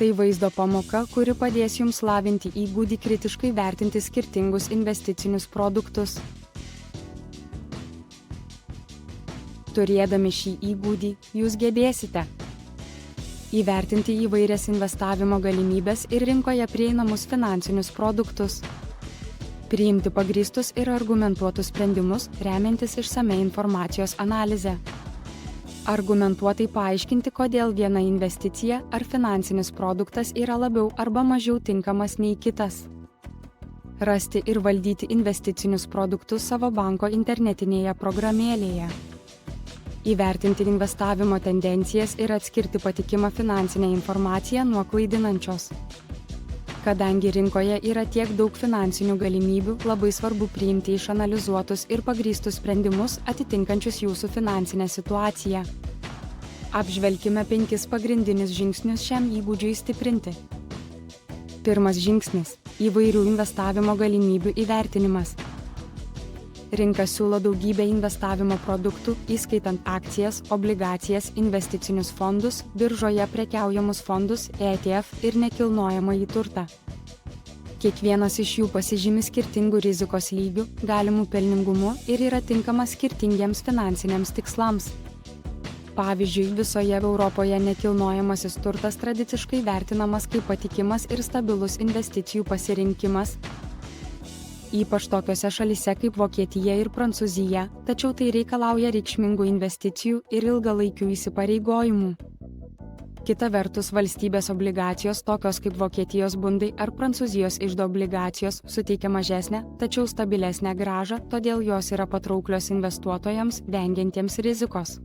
Tai vaizdo pamoka, kuri padės jums lavinti įgūdį kritiškai vertinti skirtingus investicinius produktus. Turėdami šį įgūdį, jūs gebėsite įvertinti įvairias investavimo galimybės ir rinkoje prieinamus finansinius produktus, priimti pagrįstus ir argumentuotus sprendimus, remiantis išsame informacijos analize, argumentuotai paaiškinti, kodėl viena investicija ar finansinis produktas yra labiau arba mažiau tinkamas nei kitas, rasti ir valdyti investicinius produktus savo banko internetinėje programėlėje, įvertinti investavimo tendencijas ir atskirti patikimą finansinę informaciją nuo klaidinančios. Kadangi rinkoje yra tiek daug finansinių galimybių, labai svarbu priimti išanalizuotus ir pagrįstus sprendimus atitinkančius jūsų finansinę situaciją. Apžvelkime 5 pagrindinius žingsnius šiam įgūdžiui stiprinti. Pirmas žingsnis – įvairių investavimo galimybių įvertinimas. Rinka siūlo daugybę investavimo produktų, įskaitant akcijas, obligacijas, investicinius fondus, biržoje prekiaujamus fondus, ETF ir nekilnojamąjį turtą. Kiekvienas iš jų pasižymi skirtingų rizikos lygių, galimų pelningumu ir yra tinkamas skirtingiems finansiniams tikslams. Pavyzdžiui, visoje Europoje nekilnojamasis turtas tradiciškai vertinamas kaip patikimas ir stabilus investicijų pasirinkimas, ypač tokiose šalyse kaip Vokietija ir Prancūzija, tačiau tai reikalauja reikšmingų investicijų ir ilgalaikių įsipareigojimų. Kita vertus, valstybės obligacijos, tokios kaip Vokietijos bundai ar Prancūzijos iždo obligacijos, suteikia mažesnę, tačiau stabilesnę grąžą, todėl jos yra patrauklios investuotojams, vengiantiems rizikos.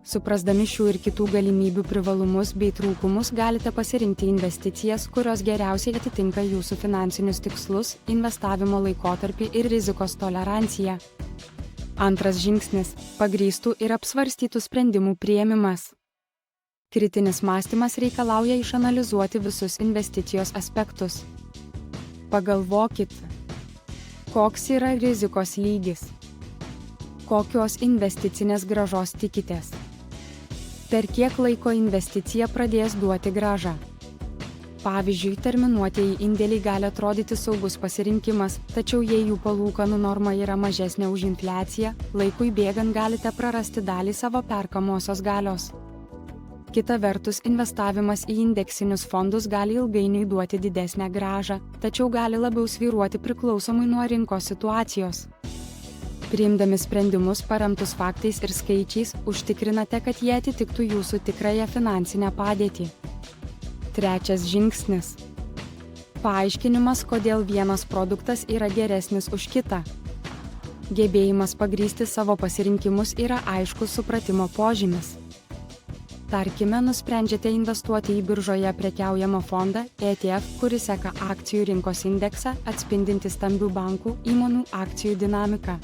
Suprasdami šių ir kitų galimybių privalumus bei trūkumus, galite pasirinkti investicijas, kurios geriausiai atitinka jūsų finansinius tikslus, investavimo laikotarpį ir rizikos toleranciją. Antras žingsnis – pagrįstų ir apsvarstytų sprendimų priėmimas. Kritinis mąstymas reikalauja išanalizuoti visus investicijos aspektus. Pagalvokit, koks yra rizikos lygis, kokios investicinės grąžos tikitės, per kiek laiko investicija pradės duoti grąžą. Pavyzdžiui, terminuotieji indėliai gali atrodyti saugus pasirinkimas, tačiau jei jų palūkanų norma yra mažesnė už infliaciją, laikui bėgant galite prarasti dalį savo perkamosios galios. Kita vertus, investavimas į indeksinius fondus gali ilgainiui duoti didesnę grąžą, tačiau gali labiau svyruoti priklausomai nuo rinkos situacijos. Priimdami sprendimus paremtus faktais ir skaičiais, užtikrinate, kad jie atitiktų jūsų tikrąją finansinę padėtį. Trečias žingsnis – paaiškinimas, kodėl vienas produktas yra geresnis už kitą. Gebėjimas pagrįsti savo pasirinkimus yra aiškus supratimo požymis. Tarkime, nusprendžiate investuoti į biržoje prekiaujamą fondą ETF, kuris seka akcijų rinkos indeksą, atspindintį stambių bankų įmonių akcijų dinamiką.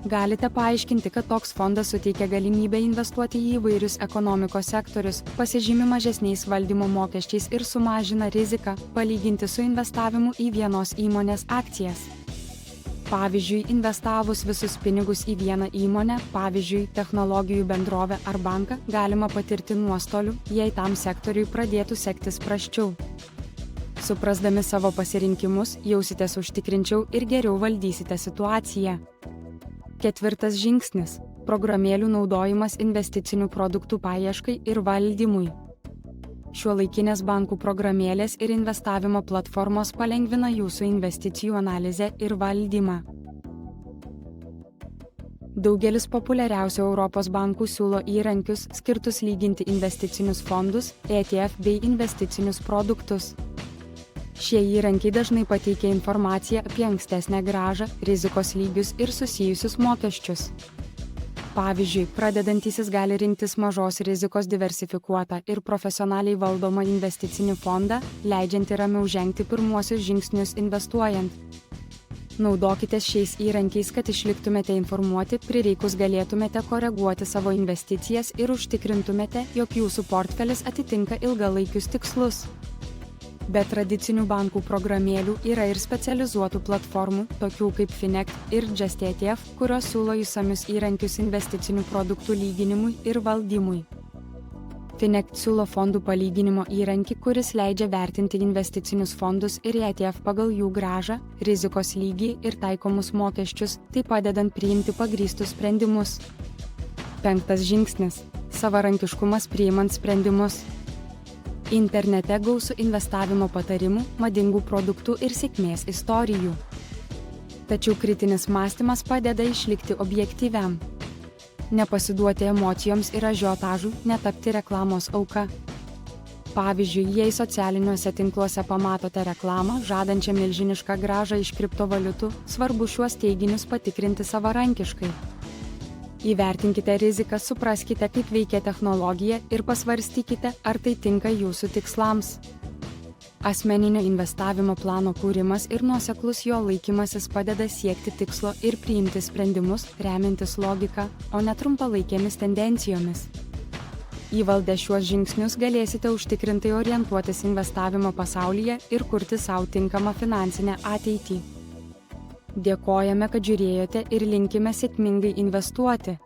Galite paaiškinti, kad toks fondas suteikia galimybę investuoti į įvairius ekonomikos sektorius, pasižymi mažesniais valdymo mokesčiais ir sumažina riziką, palyginti su investavimu į vienos įmonės akcijas. Pavyzdžiui, investavus visus pinigus į vieną įmonę, pavyzdžiui, technologijų bendrovę ar banką, galima patirti nuostolių, jei tam sektoriui pradėtų sektis prasčiau. Suprasdami savo pasirinkimus, jausitės užtikrinčiau ir geriau valdysite situaciją. Ketvirtas žingsnis – programėlių naudojimas investicinių produktų paieškai ir valdymui. Šiuolaikinės bankų programėlės ir investavimo platformos palengvina jūsų investicijų analizę ir valdymą. Daugelis populiariausių Europos bankų siūlo įrankius skirtus lyginti investicinius fondus, ETF bei investicinius produktus. Šie įrankiai dažnai pateikia informaciją apie ankstesnę grąžą, rizikos lygius ir susijusius mokesčius. Pavyzdžiui, pradedantysis gali rinktis mažos rizikos diversifikuotą ir profesionaliai valdomą investicinį fondą, leidžiantį ramiau žengti pirmuosius žingsnius investuojant. Naudokitės šiais įrankiais, kad išliktumėte informuoti, prireikus galėtumėte koreguoti savo investicijas ir užtikrintumėte, jog jūsų portfelis atitinka ilgalaikius tikslus. Be tradicinių bankų programėlių yra ir specializuotų platformų, tokių kaip Finect ir Just ETF, kurios siūlo išsamius įrankius investicinių produktų lyginimui ir valdymui. Finect siūlo fondų palyginimo įrankį, kuris leidžia vertinti investicinius fondus ir ETF pagal jų grąžą, rizikos lygį ir taikomus mokesčius, tai padedant priimti pagrįstus sprendimus. 5 žingsnis – savarankiškumas priimant sprendimus. Internete gausu investavimo patarimų, madingų produktų ir sėkmės istorijų. Tačiau kritinis mąstymas padeda išlikti objektyviam. Nepasiduoti emocijoms ir ažiotažui, netapti reklamos auka. Pavyzdžiui, jei socialiniuose tinkluose pamatote reklamą, žadančią milžinišką grąžą iš kriptovaliutų, svarbu šiuos teiginius patikrinti savarankiškai. Įvertinkite riziką, supraskite, kaip veikia technologija ir pasvarstykite, ar tai tinka jūsų tikslams. Asmeninio investavimo plano kūrimas ir nuoseklus jo laikymasis padeda siekti tikslo ir priimti sprendimus, remiantis logika, o ne trumpalaikėmis tendencijomis. Įvaldę šiuos žingsnius galėsite užtikrintai orientuotis investavimo pasaulyje ir kurti savo tinkamą finansinę ateitį. Dėkojame, kad žiūrėjote ir linkime sėkmingai investuoti.